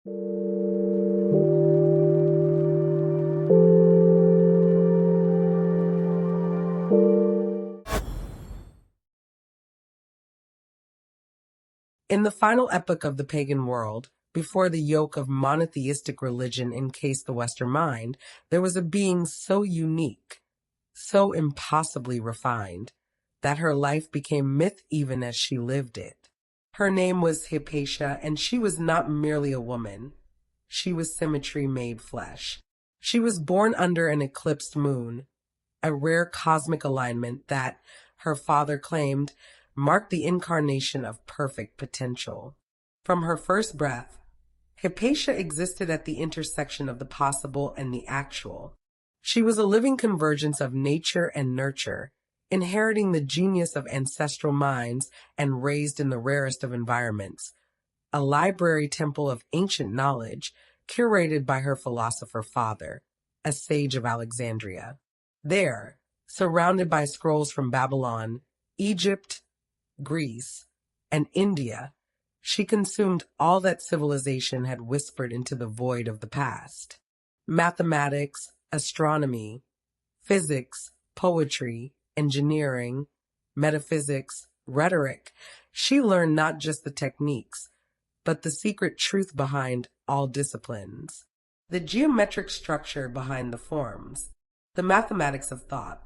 In the final epoch of the pagan world, before the yoke of monotheistic religion encased the Western mind, there was a being so unique, so impossibly refined, that her life became myth even as she lived it. Her name was Hypatia, and she was not merely a woman. She was symmetry made flesh. She was born under an eclipsed moon, a rare cosmic alignment that, her father claimed, marked the incarnation of perfect potential. From her first breath, Hypatia existed at the intersection of the possible and the actual. She was a living convergence of nature and nurture, inheriting the genius of ancestral minds and raised in the rarest of environments, a library temple of ancient knowledge curated by her philosopher father, a sage of Alexandria. There, surrounded by scrolls from Babylon, Egypt, Greece, and India, she consumed all that civilization had whispered into the void of the past. Mathematics, astronomy, physics, poetry, engineering, metaphysics, rhetoric. She learned not just the techniques, but the secret truth behind all disciplines, the geometric structure behind the forms, the mathematics of thought.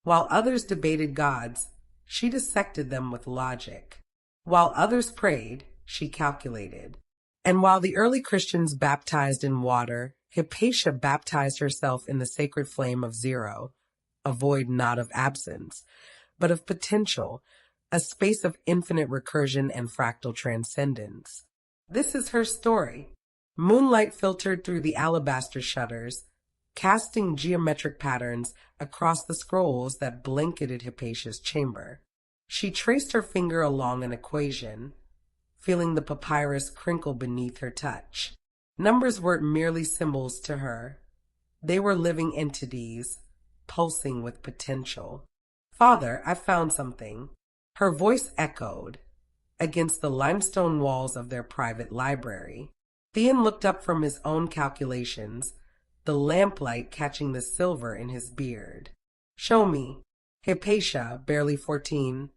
While others debated gods, she dissected them with logic. While others prayed, she calculated. And while the early Christians baptized in water, Hypatia baptized herself in the sacred flame of zero, a void not of absence, but of potential, a space of infinite recursion and fractal transcendence. This is her story. Moonlight filtered through the alabaster shutters, casting geometric patterns across the scrolls that blanketed Hypatia's chamber. She traced her finger along an equation, feeling the papyrus crinkle beneath her touch. Numbers weren't merely symbols to her. They were living entities, pulsing with potential. "Father, I found something." Her voice echoed against the limestone walls of their private library. Theon looked up from his own calculations, the lamplight catching the silver in his beard. "Show me." Hypatia, barely 14,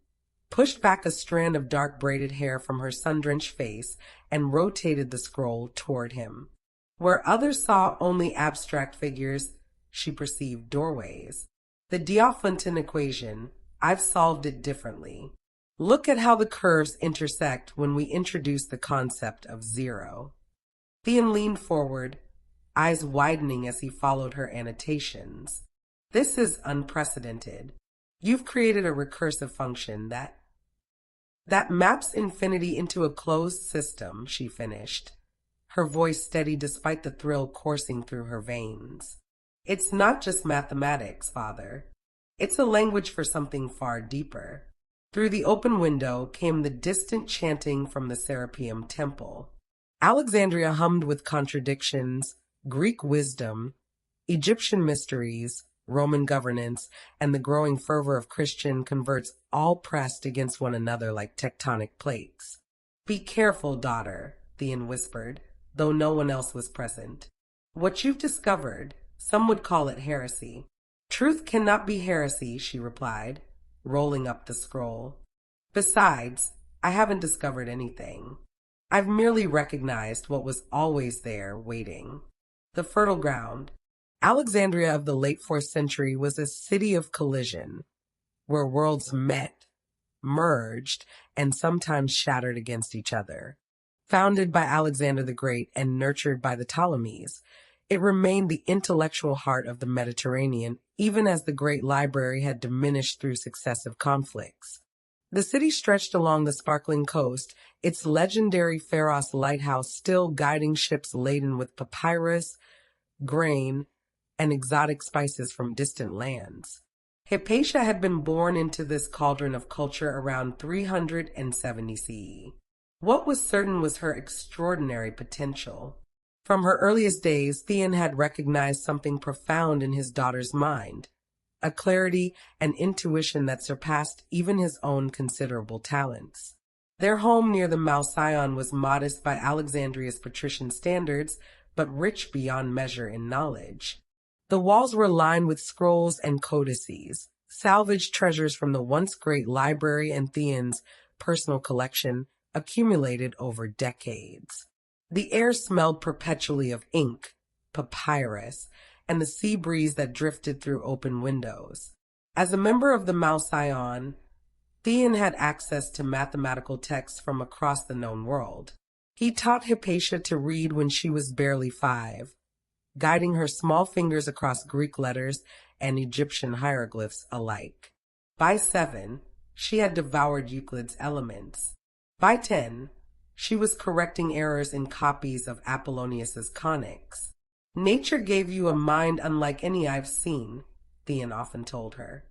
pushed back a strand of dark braided hair from her sun-drenched face and rotated the scroll toward him. Where others saw only abstract figures, she perceived doorways. "The Diophantine equation, I've solved it differently. Look at how the curves intersect when we introduce the concept of zero." Theon leaned forward, eyes widening as he followed her annotations. "This is unprecedented. You've created a recursive function that maps infinity into a closed system," she finished, her voice steady despite the thrill coursing through her veins. "It's not just mathematics, Father. It's a language for something far deeper." Through the open window came the distant chanting from the Serapeum temple. Alexandria hummed with contradictions, Greek wisdom, Egyptian mysteries, Roman governance, and the growing fervor of Christian converts all pressed against one another like tectonic plates. "Be careful, daughter," Theon whispered, though no one else was present. "What you've discovered, some would call it heresy." "Truth cannot be heresy," she replied, rolling up the scroll. "Besides, I haven't discovered anything. I've merely recognized what was always there, waiting. The fertile ground." Alexandria of the late 4th century was a city of collision, where worlds met, merged, and sometimes shattered against each other. Founded by Alexander the Great and nurtured by the Ptolemies, it remained the intellectual heart of the Mediterranean, even as the great library had diminished through successive conflicts. The city stretched along the sparkling coast, its legendary Pharos lighthouse still guiding ships laden with papyrus, grain, and exotic spices from distant lands. Hypatia had been born into this cauldron of culture around 370 CE. What was certain was her extraordinary potential. From her earliest days, Theon had recognized something profound in his daughter's mind, a clarity and intuition that surpassed even his own considerable talents. Their home near the Malsion was modest by Alexandria's patrician standards, but rich beyond measure in knowledge. The walls were lined with scrolls and codices, salvaged treasures from the once great library and Theon's personal collection, accumulated over decades. The air smelled perpetually of ink, papyrus, and the sea breeze that drifted through open windows. As a member of the Malsion, Theon had access to mathematical texts from across the known world. He taught Hypatia to read when she was barely 5, guiding her small fingers across Greek letters and Egyptian hieroglyphs alike. By 7, she had devoured Euclid's Elements. By 10, she was correcting errors in copies of Apollonius's Conics. "Nature gave you a mind unlike any I've seen," Theon often told her.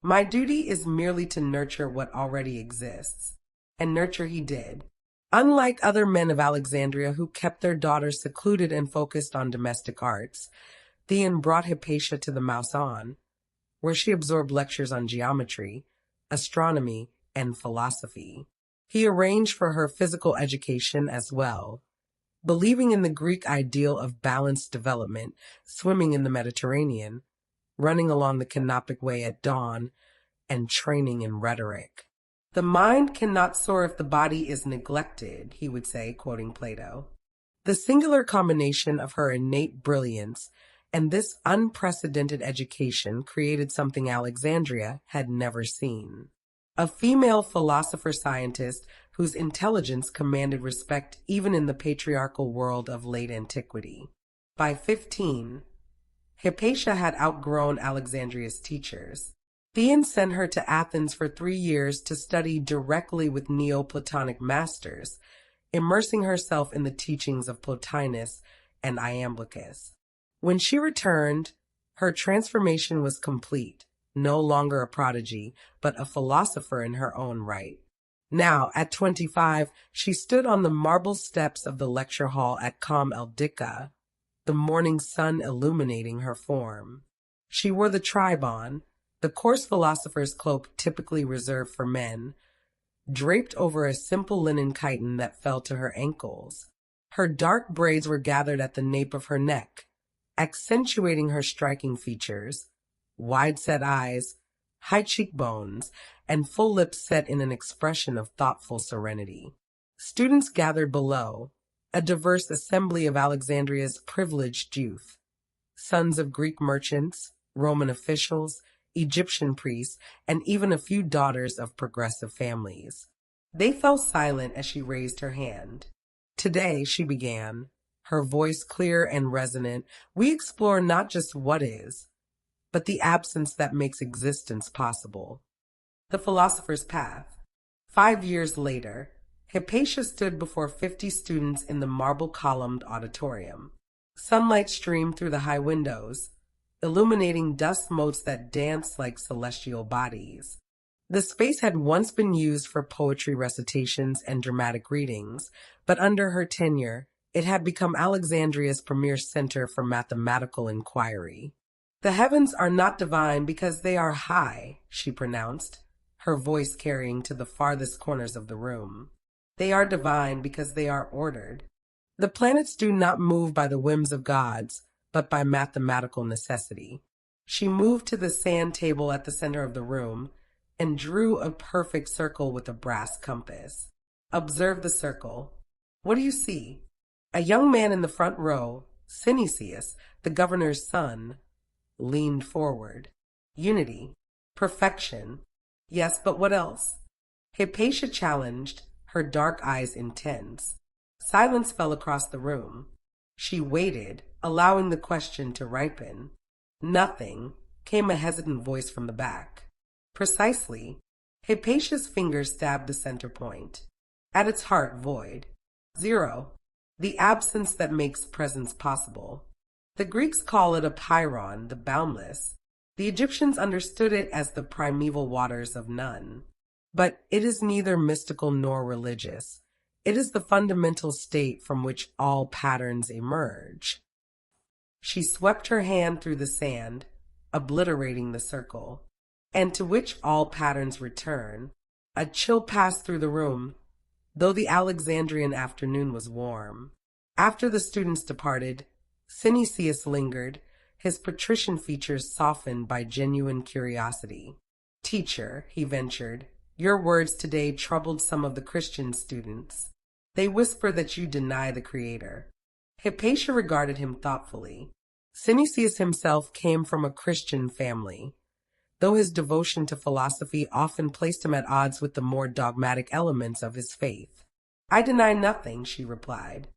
"My duty is merely to nurture what already exists." And nurture he did. Unlike other men of Alexandria who kept their daughters secluded and focused on domestic arts, Theon brought Hypatia to the Malsion, where she absorbed lectures on geometry, astronomy, and philosophy. He arranged for her physical education as well, believing in the Greek ideal of balanced development, swimming in the Mediterranean, running along the canopic way at dawn, and training in rhetoric. "The mind cannot soar if the body is neglected," he would say, quoting Plato. The singular combination of her innate brilliance and this unprecedented education created something Alexandria had never seen. A female philosopher-scientist whose intelligence commanded respect even in the patriarchal world of late antiquity. By 15, Hypatia had outgrown Alexandria's teachers. Theon sent her to Athens for 3 years to study directly with Neoplatonic masters, immersing herself in the teachings of Plotinus and Iamblichus. When she returned, her transformation was complete, no longer a prodigy, but a philosopher in her own right. Now, at 25, she stood on the marble steps of the lecture hall at Com Eldica, the morning sun illuminating her form. She wore the tribon, the coarse philosopher's cloak typically reserved for men, draped over a simple linen chiton that fell to her ankles. Her dark braids were gathered at the nape of her neck, accentuating her striking features, wide-set eyes, high cheekbones, and full lips set in an expression of thoughtful serenity. Students gathered below, a diverse assembly of Alexandria's privileged youth, sons of Greek merchants, Roman officials, Egyptian priests, and even a few daughters of progressive families. They fell silent as she raised her hand. "Today," she began, her voice clear and resonant, "we explore not just what is, but the absence that makes existence possible." The Philosopher's Path. 5 years later, Hypatia stood before 50 students in the marble-columned auditorium. Sunlight streamed through the high windows, illuminating dust motes that danced like celestial bodies. The space had once been used for poetry recitations and dramatic readings, but under her tenure, it had become Alexandria's premier center for mathematical inquiry. "The heavens are not divine because they are high," she pronounced, her voice carrying to the farthest corners of the room. "They are divine because they are ordered. The planets do not move by the whims of gods, but by mathematical necessity." She moved to the sand table at the center of the room and drew a perfect circle with a brass compass. "Observe the circle. What do you see?" A young man in the front row, Synesius, the governor's son, leaned forward. "Unity. Perfection. Yes, but what else?" Hypatia challenged, her dark eyes intense. Silence fell across the room. She waited, allowing the question to ripen. "Nothing," came a hesitant voice from the back. "Precisely." Hypatia's fingers stabbed the center point. At its heart, void. 0. The absence that makes presence possible. The Greeks call it a pairon, the boundless. The Egyptians understood it as the primeval waters of none. But it is neither mystical nor religious. It is the fundamental state from which all patterns emerge. She swept her hand through the sand, obliterating the circle, and to which all patterns return, A chill passed through the room, though the Alexandrian afternoon was warm. After the students departed, Synesius lingered, his patrician features softened by genuine curiosity. "Teacher," he ventured, "your words today troubled some of the Christian students. They whisper that you deny the Creator." Hypatia regarded him thoughtfully. Synesius himself came from a Christian family, though his devotion to philosophy often placed him at odds with the more dogmatic elements of his faith. "I deny nothing," she replied.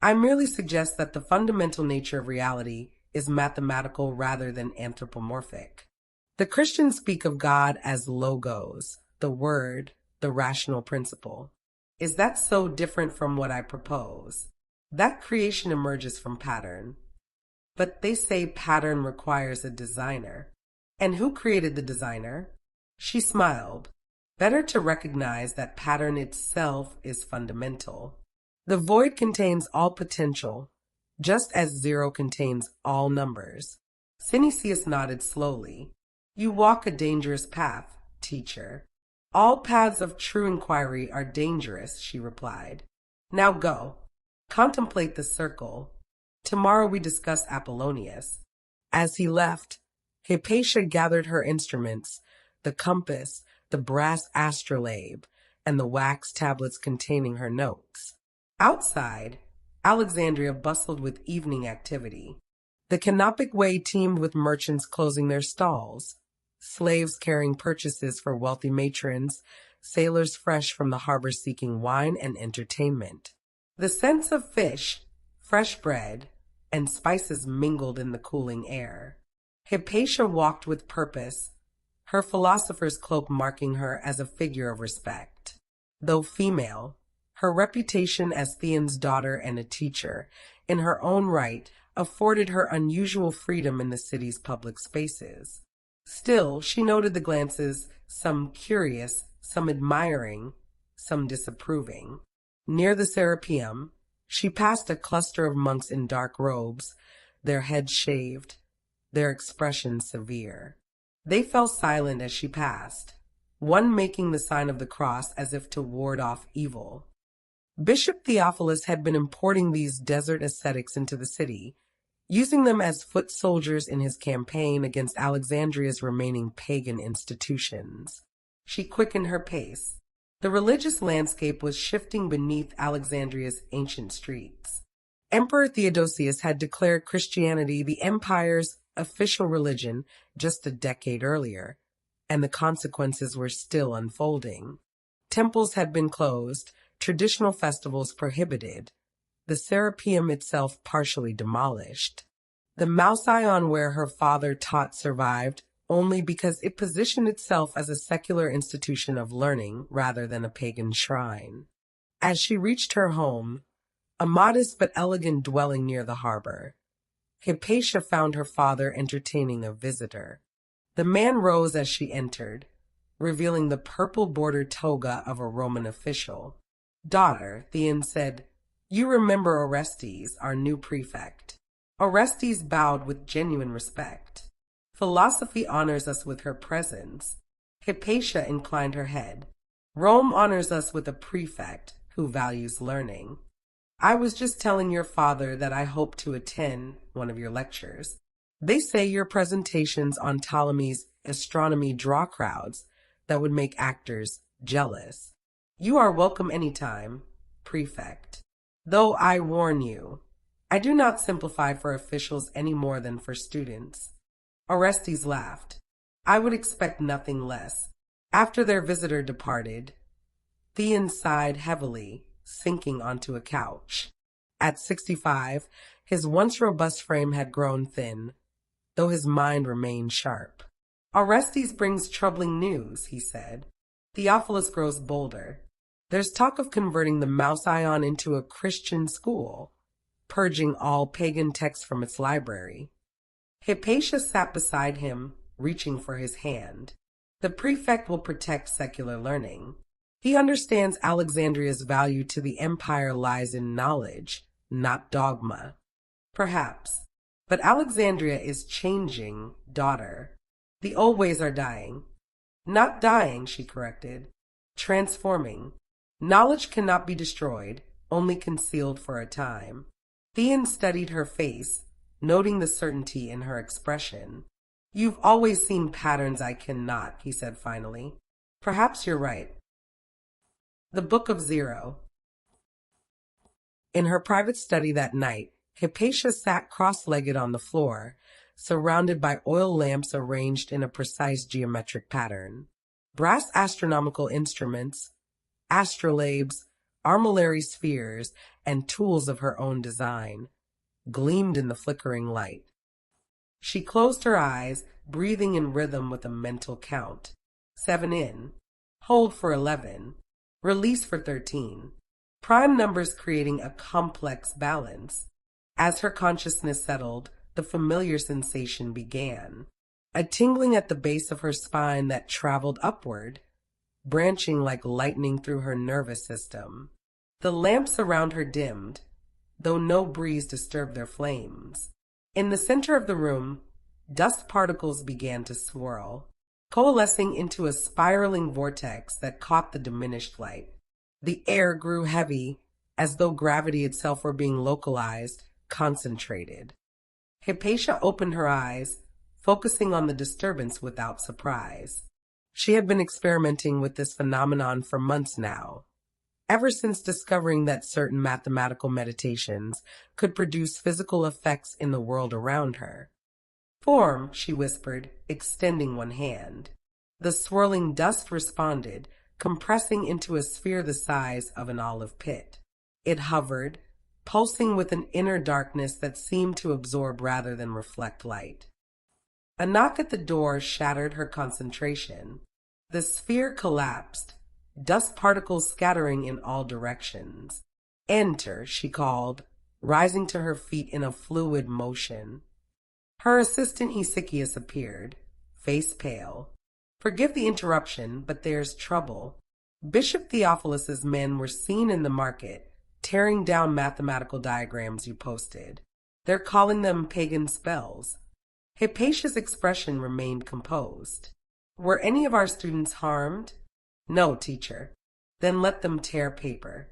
"I merely suggest that the fundamental nature of reality is mathematical rather than anthropomorphic. The Christians speak of God as logos, the word, the rational principle. Is that so different from what I propose? That creation emerges from pattern. But they say pattern requires a designer. And who created the designer?" She smiled. "Better to recognize that pattern itself is fundamental. The void contains all potential, just as zero contains all numbers." Synesius nodded slowly. "You walk a dangerous path, teacher." "All paths of true inquiry are dangerous," she replied. "Now go. Contemplate the circle. Tomorrow we discuss Apollonius." As he left, Hypatia gathered her instruments, the compass, the brass astrolabe, and the wax tablets containing her notes. Outside, Alexandria bustled with evening activity. The Canopic Way teemed with merchants closing their stalls, slaves carrying purchases for wealthy matrons, sailors fresh from the harbor seeking wine and entertainment. The scents of fish, fresh bread, and spices mingled in the cooling air. Hypatia walked with purpose, her philosopher's cloak marking her as a figure of respect. Though female, her reputation as Theon's daughter and a teacher, in her own right, afforded her unusual freedom in the city's public spaces. Still, she noted the glances, some curious, some admiring, some disapproving. Near the Serapeum, she passed a cluster of monks in dark robes, their heads shaved, their expression severe. They fell silent as she passed, one making the sign of the cross as if to ward off evil. Bishop Theophilus had been importing these desert ascetics into the city, using them as foot soldiers in his campaign against Alexandria's remaining pagan institutions. She quickened her pace. The religious landscape was shifting beneath Alexandria's ancient streets. Emperor Theodosius had declared Christianity the empire's official religion just a decade earlier, and the consequences were still unfolding. Temples had been closed, traditional festivals prohibited, the Serapeum itself partially demolished. The Mouseion where her father taught survived only because it positioned itself as a secular institution of learning rather than a pagan shrine. As she reached her home, a modest but elegant dwelling near the harbor, Hypatia found her father entertaining a visitor. The man rose as she entered, revealing the purple-bordered toga of a Roman official. "Daughter," Theon said, "you remember Orestes, our new prefect." Orestes bowed with genuine respect. "Philosophy honors us with her presence." Hypatia inclined her head. "Rome honors us with a prefect who values learning. I was just telling your father that I hope to attend one of your lectures. They say your presentations on Ptolemy's astronomy draw crowds that would make actors jealous. You are welcome anytime, prefect. Though I warn you, I do not simplify for officials any more than for students." Orestes laughed. "I would expect nothing less." After their visitor departed, Theon sighed heavily, sinking onto a couch. At 65, his once robust frame had grown thin, though his mind remained sharp. "Orestes brings troubling news," he said. "Theophilus grows bolder. There's talk of converting the Mouseion into a Christian school, purging all pagan texts from its library." Hypatia sat beside him, reaching for his hand. "The prefect will protect secular learning. He understands Alexandria's value to the empire lies in knowledge, not dogma." "Perhaps. But Alexandria is changing, daughter. The old ways are dying." "Not dying," she corrected. transforming. Knowledge cannot be destroyed, only concealed for a time. Theon studied her face, noting the certainty in her expression. You've always seen patterns I cannot, he said finally. Perhaps you're right. The Book of Zero. In her private study that night, Hypatia sat cross-legged on the floor, surrounded by oil lamps arranged in a precise geometric pattern. Brass astronomical instruments, astrolabes, armillary spheres, and tools of her own design gleamed in the flickering light. She closed her eyes, breathing in rhythm with a mental count. 7 in. Hold for 11. Release for 13. Prime numbers creating a complex balance. As her consciousness settled, the familiar sensation began. A tingling at the base of her spine that traveled upward, branching like lightning through her nervous system. The lamps around her dimmed, though no breeze disturbed their flames. In the center of the room, dust particles began to swirl, coalescing into a spiraling vortex that caught the diminished light. The air grew heavy, as though gravity itself were being localized, concentrated. Hypatia opened her eyes, focusing on the disturbance without surprise. She had been experimenting with this phenomenon for months now, ever since discovering that certain mathematical meditations could produce physical effects in the world around her. Form, she whispered, extending one hand. The swirling dust responded, compressing into a sphere the size of an olive pit. It hovered, pulsing with an inner darkness that seemed to absorb rather than reflect light. A knock at the door shattered her concentration. The sphere collapsed, dust particles scattering in all directions. Enter, she called, rising to her feet in a fluid motion. Her assistant Hesychius appeared, face pale. Forgive the interruption, but there's trouble. Bishop Theophilus's men were seen in the market, tearing down mathematical diagrams you posted. They're calling them pagan spells. Hypatia's expression remained composed. Were any of our students harmed? No, teacher. Then let them tear paper.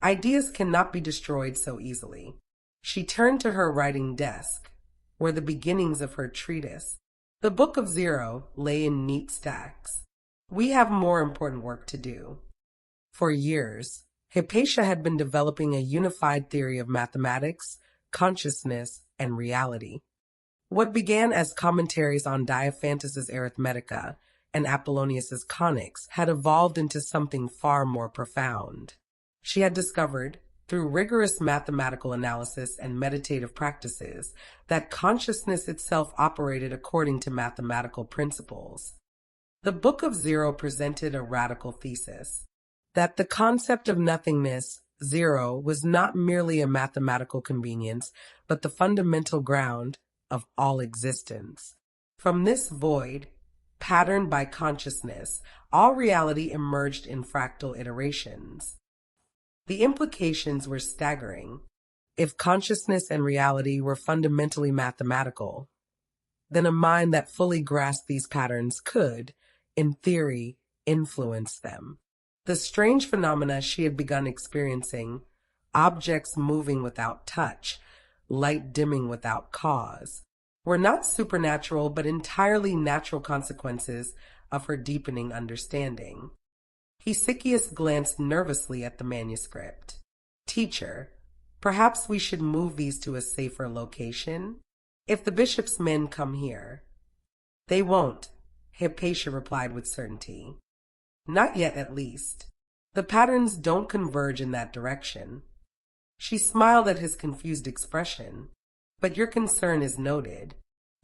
Ideas cannot be destroyed so easily. She turned to her writing desk, where the beginnings of her treatise, the Book of Zero, lay in neat stacks. We have more important work to do. For years, Hypatia had been developing a unified theory of mathematics, consciousness, and reality. What began as commentaries on Diophantus's Arithmetica and Apollonius's Conics had evolved into something far more profound. She had discovered, through rigorous mathematical analysis and meditative practices, that consciousness itself operated according to mathematical principles. The Book of Zero presented a radical thesis, that the concept of nothingness, zero, was not merely a mathematical convenience, but the fundamental ground of all existence. From this void, patterned by consciousness, all reality emerged in fractal iterations. The implications were staggering. If consciousness and reality were fundamentally mathematical, then a mind that fully grasped these patterns could, in theory, influence them. The strange phenomena she had begun experiencing, objects moving without touch, light dimming without cause, were not supernatural but entirely natural consequences of her deepening understanding. Hesychius glanced nervously at the manuscript. Teacher, perhaps we should move these to a safer location? If the bishop's men come here. They won't, Hypatia replied with certainty. Not yet, at least. The patterns don't converge in that direction. She smiled at his confused expression. But your concern is noted.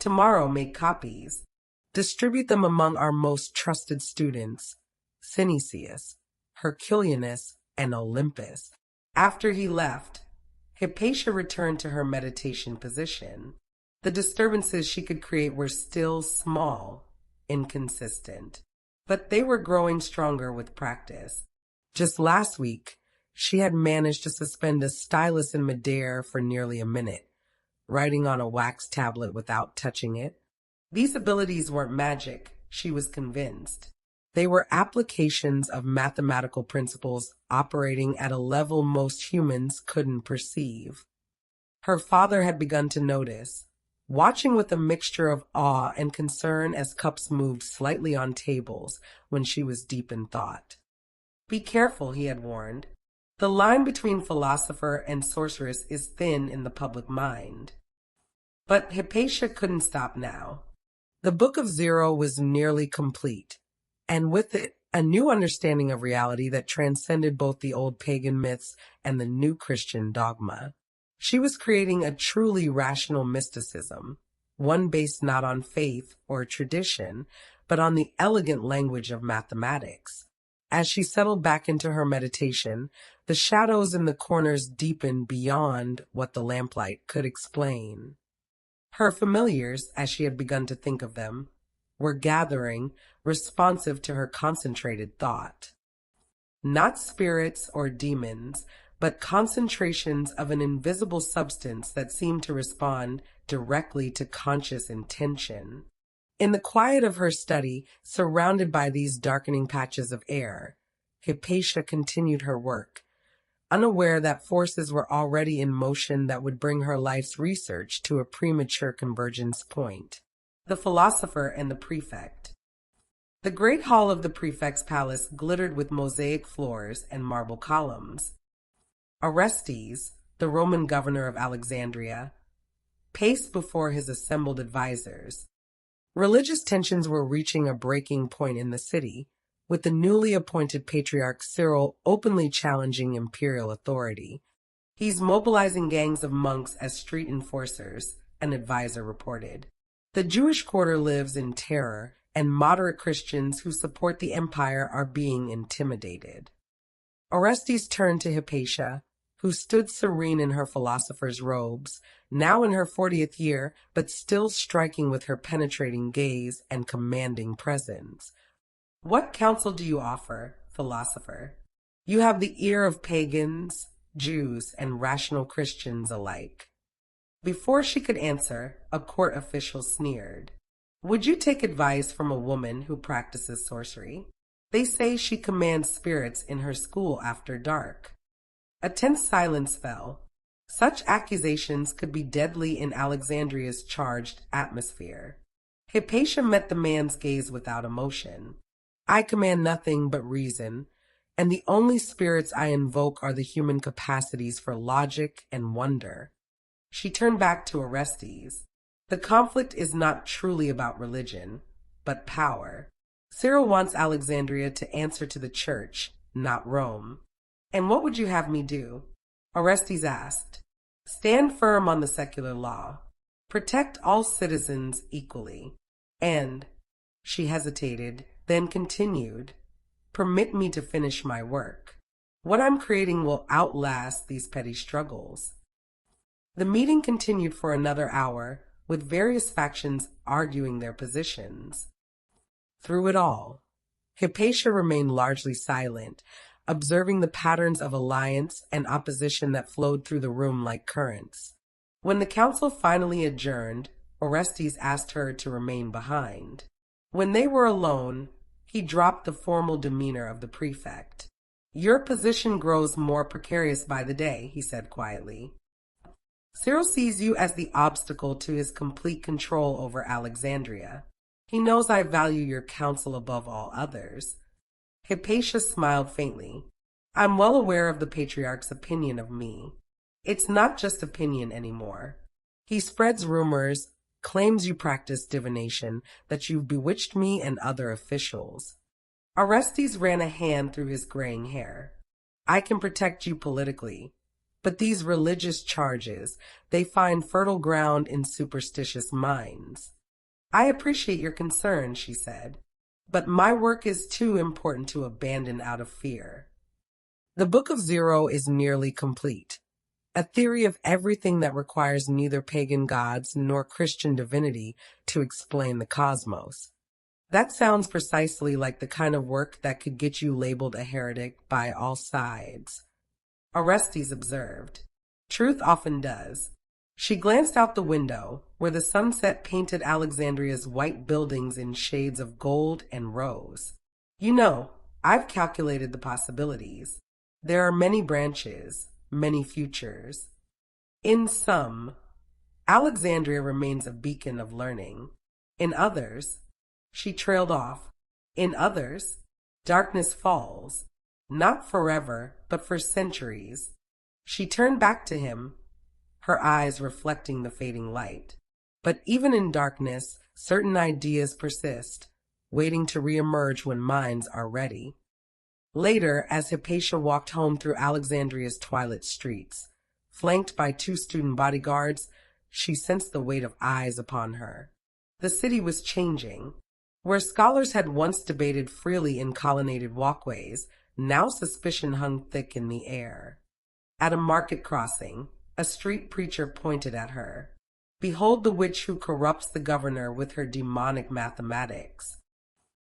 Tomorrow make copies. Distribute them among our most trusted students, Synesius, Herculianus, and Olympus. After he left, Hypatia returned to her meditation position. The disturbances she could create were still small, inconsistent, but they were growing stronger with practice. Just last week, she had managed to suspend a stylus in midair for nearly a minute, writing on a wax tablet without touching it. These abilities weren't magic, she was convinced. They were applications of mathematical principles operating at a level most humans couldn't perceive. Her father had begun to notice, watching with a mixture of awe and concern as cups moved slightly on tables when she was deep in thought. "Be careful," he had warned. "The line between philosopher and sorceress is thin in the public mind." But Hypatia couldn't stop now. The Book of Zero was nearly complete, and with it, a new understanding of reality that transcended both the old pagan myths and the new Christian dogma. She was creating a truly rational mysticism, one based not on faith or tradition, but on the elegant language of mathematics. As she settled back into her meditation, the shadows in the corners deepened beyond what the lamplight could explain. Her familiars, as she had begun to think of them, were gathering, responsive to her concentrated thought. Not spirits or demons, but concentrations of an invisible substance that seemed to respond directly to conscious intention. In the quiet of her study, surrounded by these darkening patches of air, Hypatia continued her work, unaware that forces were already in motion that would bring her life's research to a premature convergence point. The philosopher and the prefect. The great hall of the prefect's palace glittered with mosaic floors and marble columns. Orestes, the Roman governor of Alexandria, paced before his assembled advisors. Religious tensions were reaching a breaking point in the city, with the newly appointed patriarch Cyril openly challenging imperial authority. "He's mobilizing gangs of monks as street enforcers," an advisor reported. "The Jewish quarter lives in terror, and moderate Christians who support the empire are being intimidated." Orestes turned to Hypatia, who stood serene in her philosopher's robes, now in her 40th year, but still striking with her penetrating gaze and commanding presence. "What counsel do you offer, philosopher? You have the ear of pagans, Jews, and rational Christians alike." Before she could answer, a court official sneered. "Would you take advice from a woman who practices sorcery? They say she commands spirits in her school after dark." A tense silence fell. Such accusations could be deadly in Alexandria's charged atmosphere. Hypatia met the man's gaze without emotion. "I command nothing but reason, and the only spirits I invoke are the human capacities for logic and wonder." She turned back to Orestes. "The conflict is not truly about religion, but power. Cyril wants Alexandria to answer to the church, not Rome." "And what would you have me do?" Orestes asked. "Stand firm on the secular law. Protect all citizens equally. And," she hesitated, then continued, "permit me to finish my work. What I'm creating will outlast these petty struggles." The meeting continued for another hour, with various factions arguing their positions. Through it all, Hypatia remained largely silent, observing the patterns of alliance and opposition that flowed through the room like currents. When the council finally adjourned, Orestes asked her to remain behind. When they were alone, he dropped the formal demeanor of the prefect. "Your position grows more precarious by the day," he said quietly. "Cyril sees you as the obstacle to his complete control over Alexandria. He knows I value your counsel above all others." Hypatia smiled faintly. "I'm well aware of the patriarch's opinion of me. It's not just opinion anymore. He spreads rumors, claims you practice divination, that you've bewitched me and other officials." Orestes ran a hand through his graying hair. "I can protect you politically, but these religious charges, they find fertile ground in superstitious minds." "I appreciate your concern," she said, "but my work is too important to abandon out of fear." The Book of Zero is nearly complete. A theory of everything that requires neither pagan gods nor Christian divinity to explain the cosmos. That sounds precisely like the kind of work that could get you labeled a heretic by all sides. Orestes observed. "Truth often does." She glanced out the window, where the sunset painted Alexandria's white buildings in shades of gold and rose. You know, I've calculated the possibilities. There are many branches, many futures. In some, Alexandria remains a beacon of learning. In others, she trailed off. In others, darkness falls, not forever, but for centuries. She turned back to him, her eyes reflecting the fading light. But even in darkness, certain ideas persist, waiting to reemerge when minds are ready. Later, as Hypatia walked home through Alexandria's twilit streets, flanked by two student bodyguards, she sensed the weight of eyes upon her. The city was changing. Where scholars had once debated freely in colonnaded walkways, now suspicion hung thick in the air. At a market crossing, a street preacher pointed at her. Behold the witch who corrupts the governor with her demonic mathematics.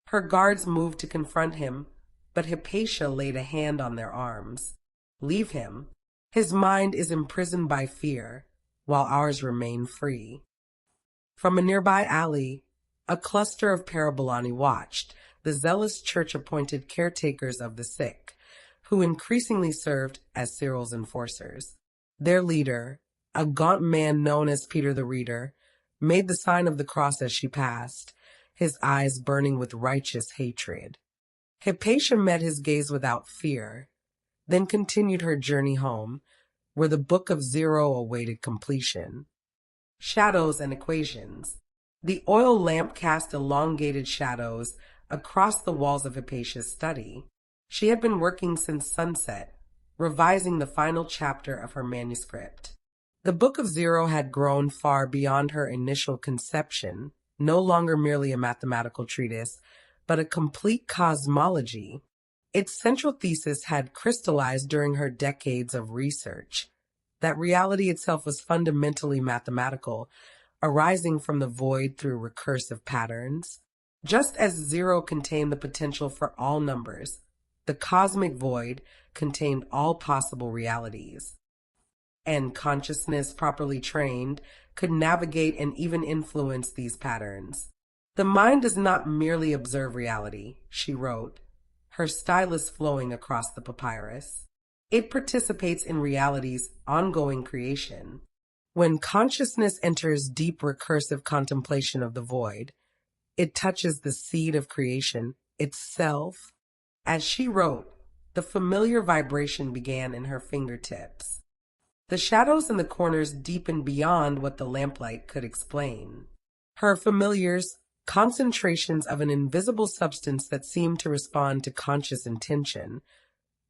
Her guards moved to confront him, but Hypatia laid a hand on their arms. Leave him. His mind is imprisoned by fear, while ours remain free. From a nearby alley, a cluster of parabolani watched, the zealous church-appointed caretakers of the sick, who increasingly served as Cyril's enforcers. Their leader, a gaunt man known as Peter the Reader, made the sign of the cross as she passed, his eyes burning with righteous hatred. Hypatia met his gaze without fear, then continued her journey home, where the Book of Zero awaited completion. Shadows and equations. The oil lamp cast elongated shadows across the walls of Hypatia's study. She had been working since sunset, revising the final chapter of her manuscript. The Book of Zero had grown far beyond her initial conception, no longer merely a mathematical treatise, but a complete cosmology. Its central thesis had crystallized during her decades of research, that reality itself was fundamentally mathematical, arising from the void through recursive patterns. Just as zero contained the potential for all numbers, the cosmic void contained all possible realities. And consciousness, properly trained, could navigate and even influence these patterns. The mind does not merely observe reality, she wrote, her stylus flowing across the papyrus. It participates in reality's ongoing creation. When consciousness enters deep recursive contemplation of the void, it touches the seed of creation itself. As she wrote, the familiar vibration began in her fingertips. The shadows in the corners deepened beyond what the lamplight could explain. Her familiars, concentrations of an invisible substance that seemed to respond to conscious intention,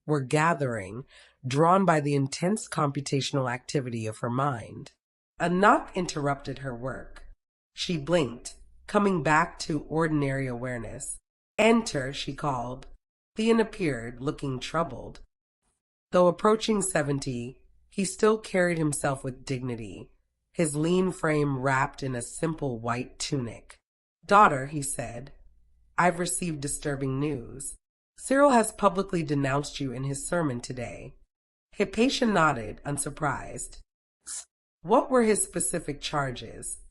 were gathering, drawn by the intense computational activity of her mind. A knock interrupted her work. She blinked, coming back to ordinary awareness. "Enter," she called. Theon appeared, looking troubled. Though approaching 70, he still carried himself with dignity, his lean frame wrapped in a simple white tunic. "Daughter," he said, "I've received disturbing news. Cyril has publicly denounced you in his sermon today." Hypatia nodded, unsurprised. What were his specific charges?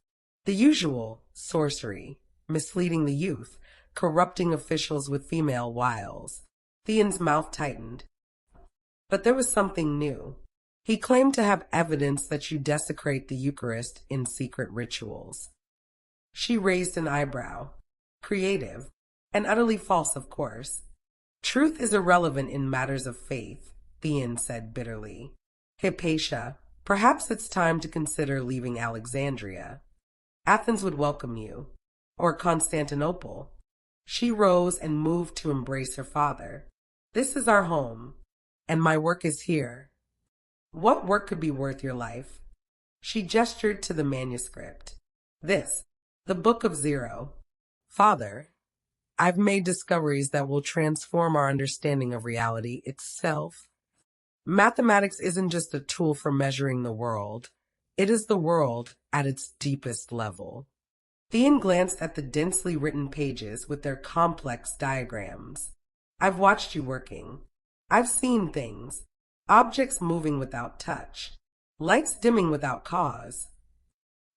The usual: sorcery, misleading the youth, corrupting officials with female wiles. Theon's mouth tightened. But there was something new. He claimed to have evidence that you desecrate the Eucharist in secret rituals. She raised an eyebrow. Creative, and utterly false, of course. "Truth is irrelevant in matters of faith," Theon said bitterly. "Hypatia, perhaps it's time to consider leaving Alexandria. Athens would welcome you. Or Constantinople." She rose and moved to embrace her father. "This is our home, and my work is here." "What work could be worth your life?" She gestured to the manuscript. "This, the Book of Zero." "Father, I've made discoveries that will transform our understanding of reality itself. Mathematics isn't just a tool for measuring the world. It is the world at its deepest level." Theon glanced at the densely written pages with their complex diagrams. "I've watched you working. I've seen things. Objects moving without touch. Lights dimming without cause."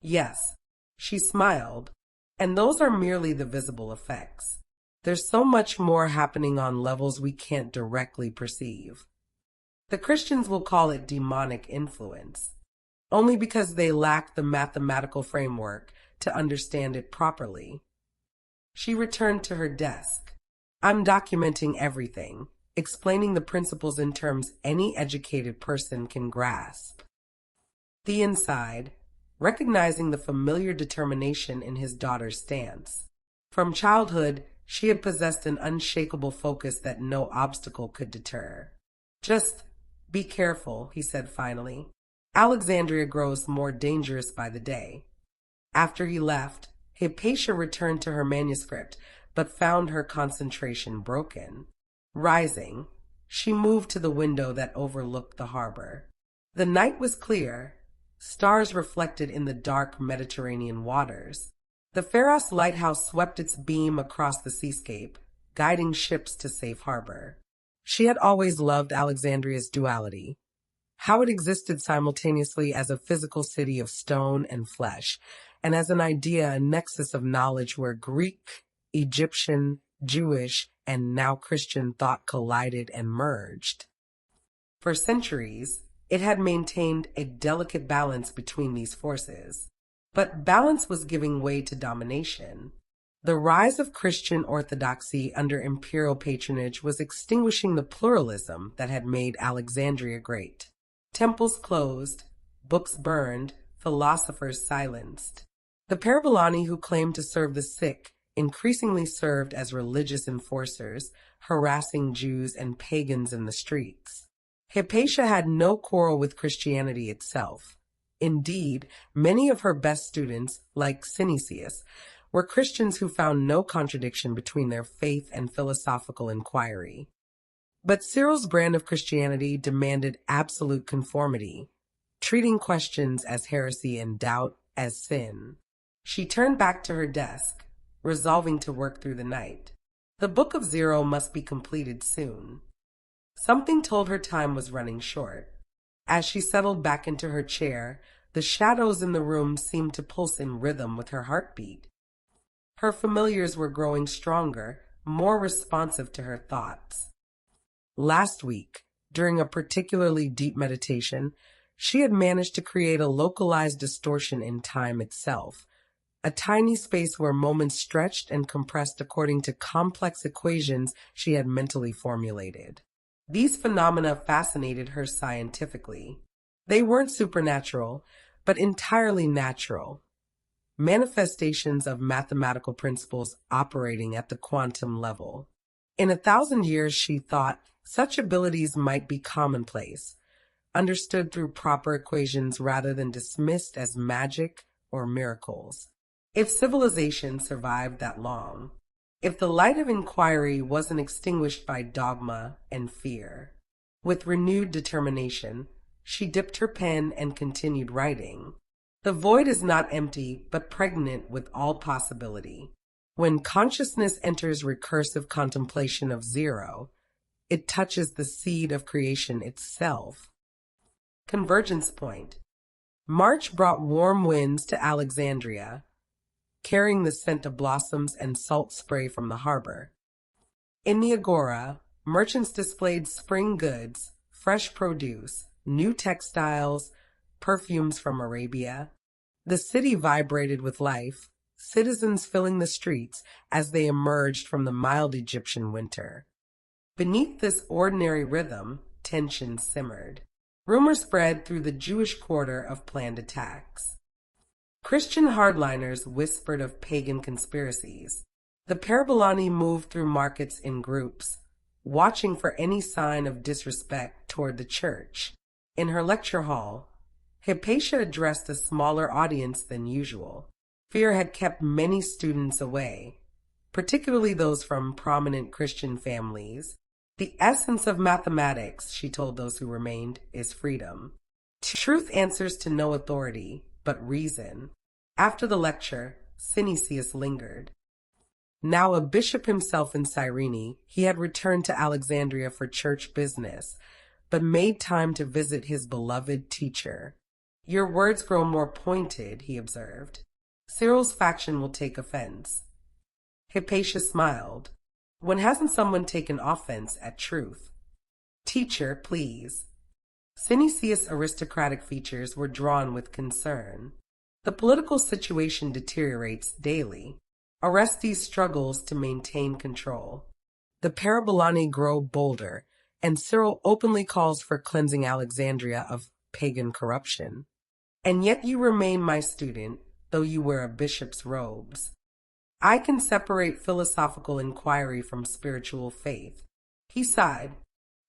"Yes," she smiled, "and those are merely the visible effects. There's so much more happening on levels we can't directly perceive. The Christians will call it demonic influence, only because they lack the mathematical framework to understand it properly. She returned to her desk. I'm documenting everything, explaining the principles in terms any educated person can grasp. The inside, recognizing the familiar determination in his daughter's stance. From childhood, she had possessed an unshakable focus that no obstacle could deter. Just be careful, he said finally. Alexandria grows more dangerous by the day. After he left, Hypatia returned to her manuscript, but found her concentration broken. Rising, she moved to the window that overlooked the harbor. The night was clear, stars reflected in the dark Mediterranean waters. The Pharos lighthouse swept its beam across the seascape, guiding ships to safe harbor. She had always loved Alexandria's duality, how it existed simultaneously as a physical city of stone and flesh, and as an idea, a nexus of knowledge where Greek, Egyptian, Jewish, and now Christian thought collided and merged. For centuries, it had maintained a delicate balance between these forces. But balance was giving way to domination. The rise of Christian orthodoxy under imperial patronage was extinguishing the pluralism that had made Alexandria great. Temples closed, books burned, philosophers silenced. The Parabolani who claimed to serve the sick increasingly served as religious enforcers, harassing Jews and pagans in the streets. Hypatia had no quarrel with Christianity itself. Indeed, many of her best students, like Synesius, were Christians who found no contradiction between their faith and philosophical inquiry. But Cyril's brand of Christianity demanded absolute conformity, treating questions as heresy and doubt as sin. She turned back to her desk, resolving to work through the night. The Book of Zero must be completed soon. Something told her time was running short. As she settled back into her chair, the shadows in the room seemed to pulse in rhythm with her heartbeat. Her familiars were growing stronger, more responsive to her thoughts. Last week, during a particularly deep meditation, she had managed to create a localized distortion in time itself, a tiny space where moments stretched and compressed according to complex equations she had mentally formulated. These phenomena fascinated her scientifically. They weren't supernatural, but entirely natural. Manifestations of mathematical principles operating at the quantum level. In 1,000 years, she thought, such abilities might be commonplace, understood through proper equations rather than dismissed as magic or miracles. If civilization survived that long, if the light of inquiry wasn't extinguished by dogma and fear. With renewed determination, she dipped her pen and continued writing. The void is not empty, but pregnant with all possibility. When consciousness enters recursive contemplation of zero, it touches the seed of creation itself. Convergence point. March brought warm winds to Alexandria, carrying the scent of blossoms and salt spray from the harbor. In the agora, merchants displayed spring goods, fresh produce, new textiles, perfumes from Arabia. The city vibrated with life, citizens filling the streets as they emerged from the mild Egyptian winter. Beneath this ordinary rhythm, tension simmered. Rumor spread through the Jewish quarter of planned attacks. Christian hardliners whispered of pagan conspiracies. The Parabolani moved through markets in groups, watching for any sign of disrespect toward the church. In her lecture hall, Hypatia addressed a smaller audience than usual. Fear had kept many students away, particularly those from prominent Christian families. The essence of mathematics, she told those who remained, is freedom. Truth answers to no authority, but reason. After the lecture, Synesius lingered. Now a bishop himself in Cyrene, he had returned to Alexandria for church business, but made time to visit his beloved teacher. Your words grow more pointed, he observed. Cyril's faction will take offense. Hypatia smiled. When hasn't someone taken offense at truth? Teacher, please. Synesius' aristocratic features were drawn with concern. The political situation deteriorates daily. Orestes struggles to maintain control. The Parabolani grow bolder, and Cyril openly calls for cleansing Alexandria of pagan corruption. And yet you remain my student, though you wear a bishop's robes. I can separate philosophical inquiry from spiritual faith. He sighed,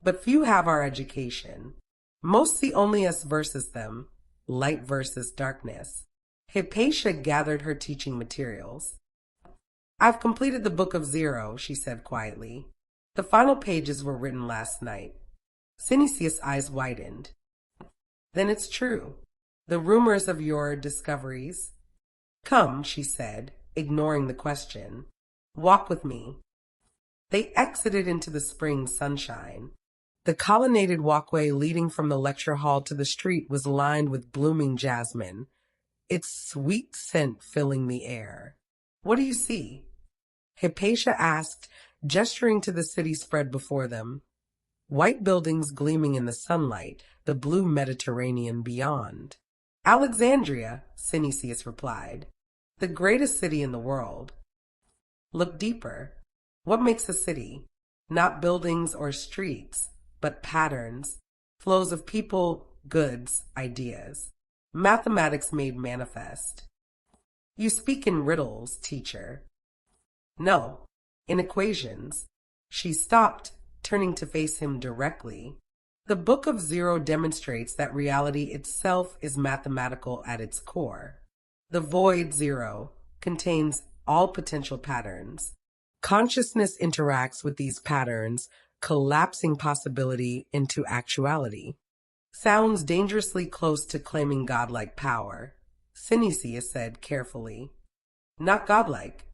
but few have our education. Most see only us versus them, light versus darkness. Hypatia gathered her teaching materials. I've completed the Book of Zero, she said quietly. The final pages were written last night. Synesius' eyes widened. Then it's true. The rumors of your discoveries. Come, she said, ignoring the question. Walk with me. They exited into the spring sunshine. The colonnaded walkway leading from the lecture hall to the street was lined with blooming jasmine, its sweet scent filling the air. What do you see? Hypatia asked, gesturing to the city spread before them. White buildings gleaming in the sunlight, the blue Mediterranean beyond. Alexandria, Synesius replied. The greatest city in the world. Look deeper. What makes a city? Not buildings or streets, but patterns, flows of people, goods, ideas. Mathematics made manifest. You speak in riddles, teacher. No, in equations. She stopped, turning to face him directly. The Book of Zero demonstrates that reality itself is mathematical at its core. The void zero contains all potential patterns. Consciousness interacts with these patterns, collapsing possibility into actuality. Sounds dangerously close to claiming godlike power, Synesius said carefully. Not godlike,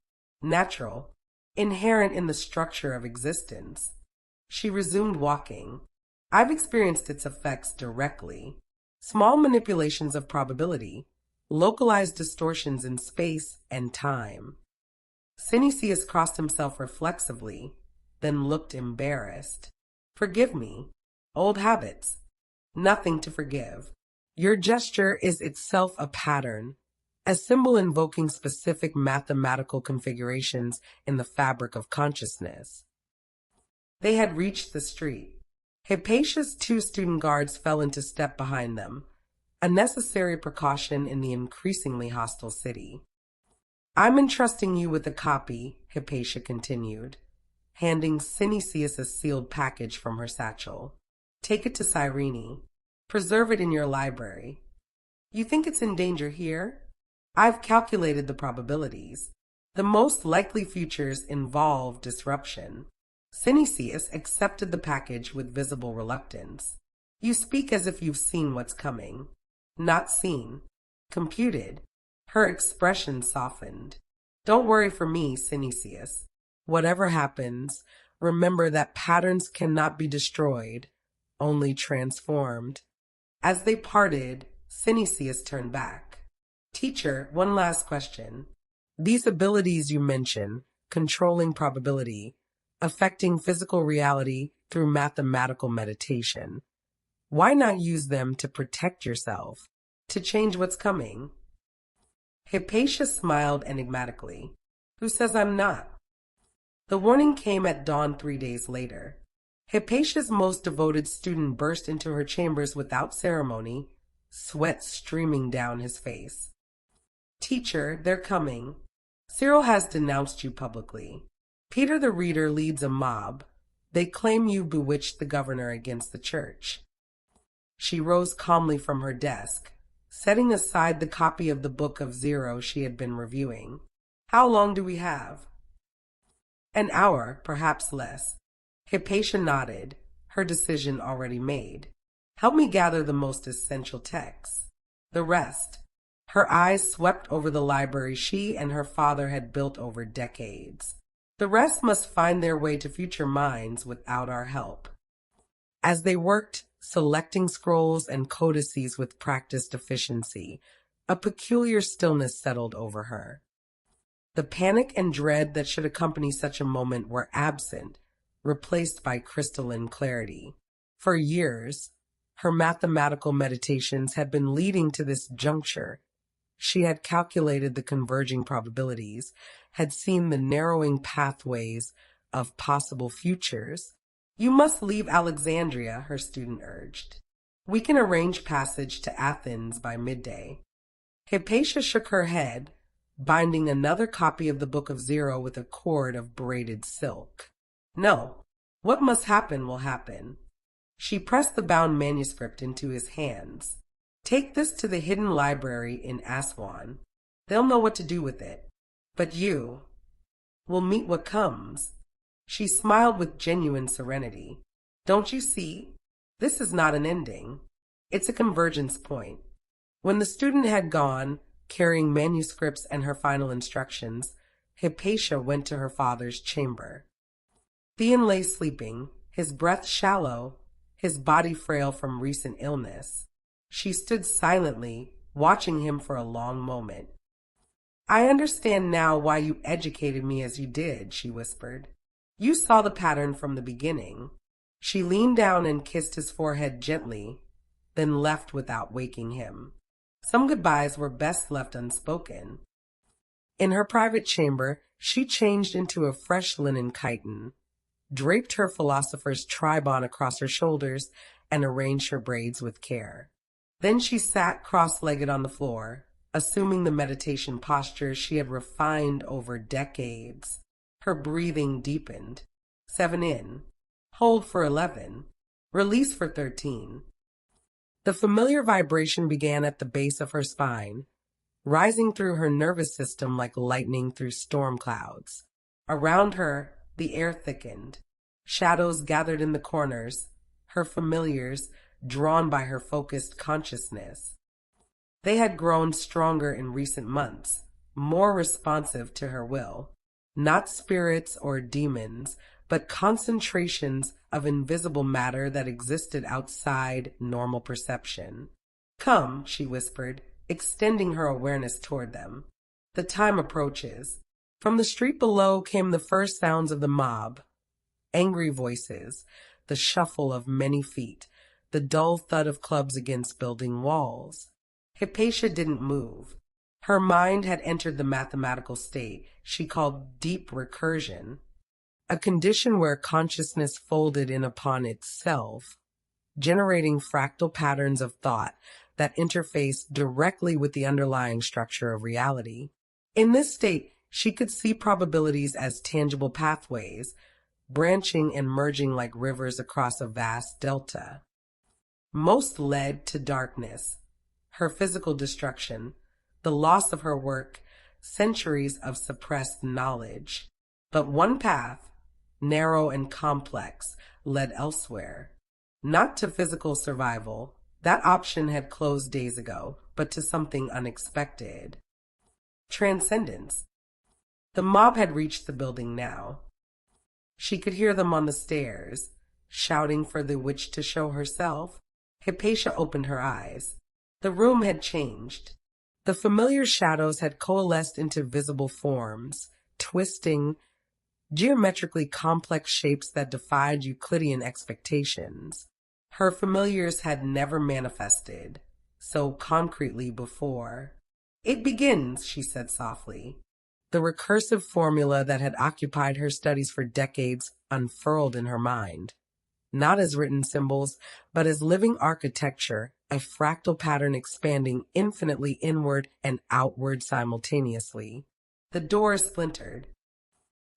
natural, inherent in the structure of existence. She resumed walking. I've experienced its effects directly. Small manipulations of probability, localized distortions in space and time. Synesius crossed himself reflexively, then looked embarrassed. Forgive me. Old habits. Nothing to forgive. Your gesture is itself a pattern, a symbol invoking specific mathematical configurations in the fabric of consciousness. They had reached the street. Hypatia's 2 student guards fell into step behind them, a necessary precaution in the increasingly hostile city. I'm entrusting you with a copy, Hypatia continued, handing Synesius a sealed package from her satchel. Take it to Cyrene. Preserve it in your library. You think it's in danger here? I've calculated the probabilities. The most likely futures involve disruption. Synesius accepted the package with visible reluctance. You speak as if you've seen what's coming. Not seen. Computed. Her expression softened. Don't worry for me, Synesius. Whatever happens, remember that patterns cannot be destroyed, only transformed. As they parted, Synesius turned back. Teacher, one last question. These abilities you mention, controlling probability, affecting physical reality through mathematical meditation. Why not use them to protect yourself, to change what's coming? Hypatia smiled enigmatically. Who says I'm not? The warning came at dawn 3 days later. Hypatia's most devoted student burst into her chambers without ceremony, sweat streaming down his face. Teacher, they're coming. Cyril has denounced you publicly. Peter the Reader leads a mob. They claim you bewitched the governor against the church. She rose calmly from her desk, setting aside the copy of the Book of Zero she had been reviewing. How long do we have? An hour, perhaps less. Hypatia nodded, her decision already made. Help me gather the most essential texts. The rest. Her eyes swept over the library she and her father had built over decades. The rest must find their way to future minds without our help. As they worked, selecting scrolls and codices with practiced efficiency, a peculiar stillness settled over her. The panic and dread that should accompany such a moment were absent, replaced by crystalline clarity. For years, her mathematical meditations had been leading to this juncture. She had calculated the converging probabilities, had seen the narrowing pathways of possible futures. "You must leave Alexandria," her student urged. "We can arrange passage to Athens by midday." Hypatia shook her head, binding another copy of the Book of Zero with a cord of braided silk. "No, what must happen will happen." She pressed the bound manuscript into his hands. "Take this to the hidden library in Aswan. They'll know what to do with it. But you will meet what comes." She smiled with genuine serenity. "Don't you see? This is not an ending. It's a convergence point." When the student had gone, carrying manuscripts and her final instructions, Hypatia went to her father's chamber. Theon lay sleeping, his breath shallow, his body frail from recent illness. She stood silently, watching him for a long moment. "I understand now why you educated me as you did," she whispered. "You saw the pattern from the beginning." She leaned down and kissed his forehead gently, then left without waking him. Some goodbyes were best left unspoken. In her private chamber, she changed into a fresh linen chiton, draped her philosopher's tribon across her shoulders, and arranged her braids with care. Then she sat cross-legged on the floor, assuming the meditation posture she had refined over decades. Her breathing deepened. 7 in. Hold for 11. Release for 13. The familiar vibration began at the base of her spine, rising through her nervous system like lightning through storm clouds. Around her, the air thickened. Shadows gathered in the corners, her familiars drawn by her focused consciousness. They had grown stronger in recent months, more responsive to her will. Not spirits or demons, but concentrations of invisible matter that existed outside normal perception. "Come," she whispered, extending her awareness toward them. "The time approaches." From the street below came the first sounds of the mob. Angry voices, the shuffle of many feet, the dull thud of clubs against building walls. Hypatia didn't move. Her mind had entered the mathematical state she called deep recursion, a condition where consciousness folded in upon itself, generating fractal patterns of thought that interface directly with the underlying structure of reality. In this state, she could see probabilities as tangible pathways, branching and merging like rivers across a vast delta. Most led to darkness, her physical destruction, the loss of her work, centuries of suppressed knowledge. But one path, narrow and complex, led elsewhere. Not to physical survival, that option had closed days ago, but to something unexpected. Transcendence. The mob had reached the building now. She could hear them on the stairs, shouting for the witch to show herself. Hypatia opened her eyes. The room had changed. The familiar shadows had coalesced into visible forms, twisting, geometrically complex shapes that defied Euclidean expectations. Her familiars had never manifested so concretely before. "It begins," she said softly. The recursive formula that had occupied her studies for decades unfurled in her mind, not as written symbols, but as living architecture, a fractal pattern expanding infinitely inward and outward simultaneously. The door splintered.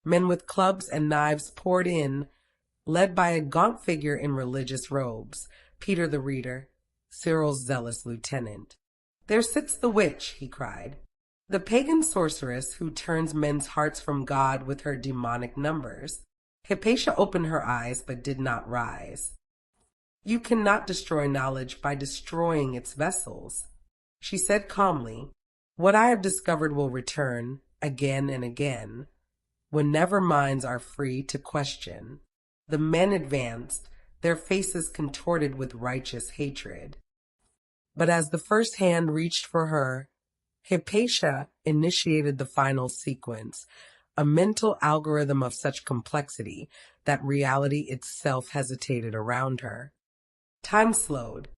Men with clubs and knives poured in, led by a gaunt figure in religious robes, Peter the Reader, Cyril's zealous lieutenant. "There sits the witch," he cried, "the pagan sorceress who turns men's hearts from God with her demonic numbers." Hypatia opened her eyes but did not rise. "You cannot destroy knowledge by destroying its vessels," she said calmly. "What I have discovered will return again and again, whenever minds are free to question." The men advanced, their faces contorted with righteous hatred. But as the first hand reached for her, Hypatia initiated the final sequence, a mental algorithm of such complexity that reality itself hesitated around her. Time slowed.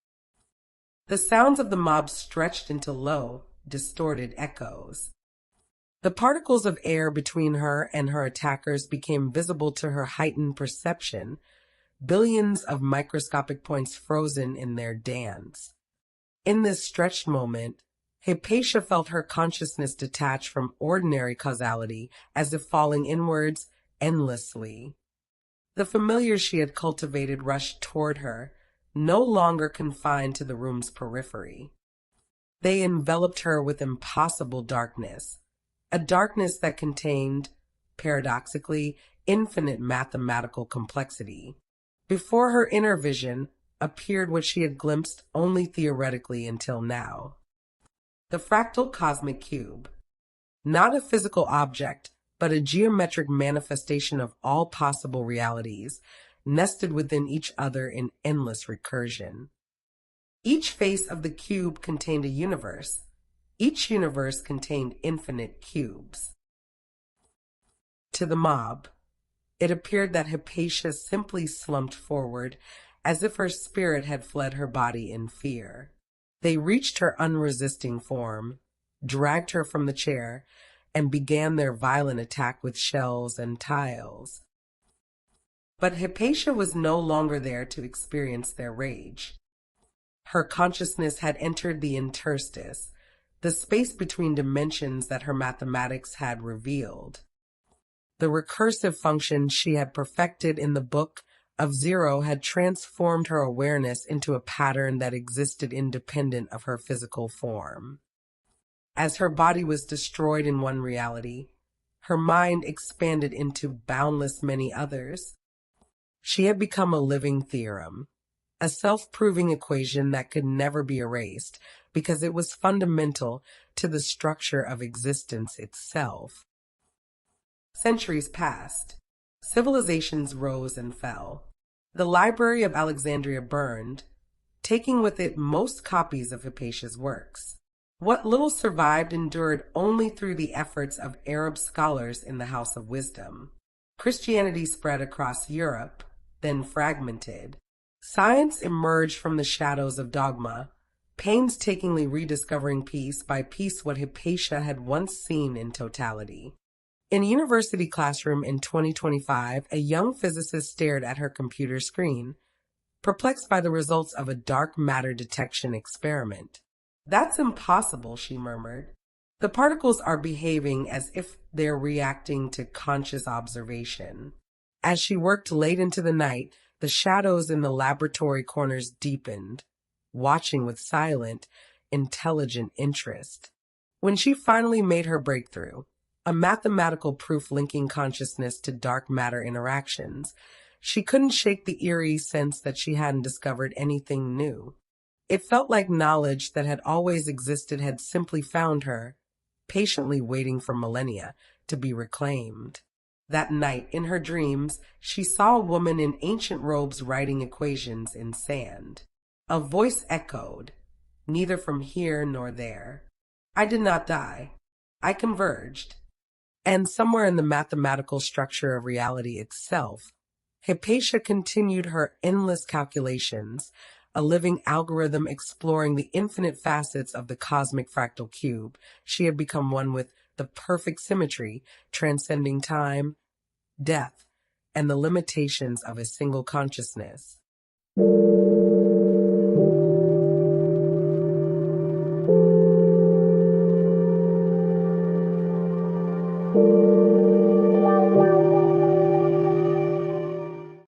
The sounds of the mob stretched into low, distorted echoes. The particles of air between her and her attackers became visible to her heightened perception, billions of microscopic points frozen in their dance. In this stretched moment, Hypatia felt her consciousness detach from ordinary causality as if falling inwards endlessly. The familiar she had cultivated rushed toward her, no longer confined to the room's periphery. They enveloped her with impossible darkness, a darkness that contained, paradoxically, infinite mathematical complexity. Before her inner vision appeared what she had glimpsed only theoretically until now. The fractal cosmic cube. Not a physical object, but a geometric manifestation of all possible realities, nested within each other in endless recursion. Each face of the cube contained a universe. Each universe contained infinite cubes. To the mob, it appeared that Hypatia simply slumped forward, as if her spirit had fled her body in fear. They reached her unresisting form, dragged her from the chair, and began their violent attack with shells and tiles. But Hypatia was no longer there to experience their rage. Her consciousness had entered the interstice, the space between dimensions that her mathematics had revealed. The recursive function she had perfected in the book of zero had transformed her awareness into a pattern that existed independent of her physical form. As her body was destroyed in one reality, her mind expanded into boundless many others. She had become a living theorem, a self-proving equation that could never be erased because it was fundamental to the structure of existence itself. Centuries passed. Civilizations rose and fell. The Library of Alexandria burned, taking with it most copies of Hypatia's works. What little survived endured only through the efforts of Arab scholars in the House of Wisdom. Christianity spread across Europe, then fragmented. Science emerged from the shadows of dogma, painstakingly rediscovering piece by piece what Hypatia had once seen in totality. In a university classroom in 2025, a young physicist stared at her computer screen, perplexed by the results of a dark matter detection experiment. "That's impossible," she murmured. "The particles are behaving as if they're reacting to conscious observation." As she worked late into the night, the shadows in the laboratory corners deepened, watching with silent, intelligent interest. When she finally made her breakthrough, a mathematical proof linking consciousness to dark matter interactions, she couldn't shake the eerie sense that she hadn't discovered anything new. It felt like knowledge that had always existed had simply found her, patiently waiting for millennia to be reclaimed. That night, in her dreams, she saw a woman in ancient robes writing equations in sand. A voice echoed, "Neither from here nor there. I did not die. I converged." And somewhere in the mathematical structure of reality itself, Hypatia continued her endless calculations, a living algorithm exploring the infinite facets of the cosmic fractal cube. She had become one with the perfect symmetry, transcending time, death, and the limitations of a single consciousness.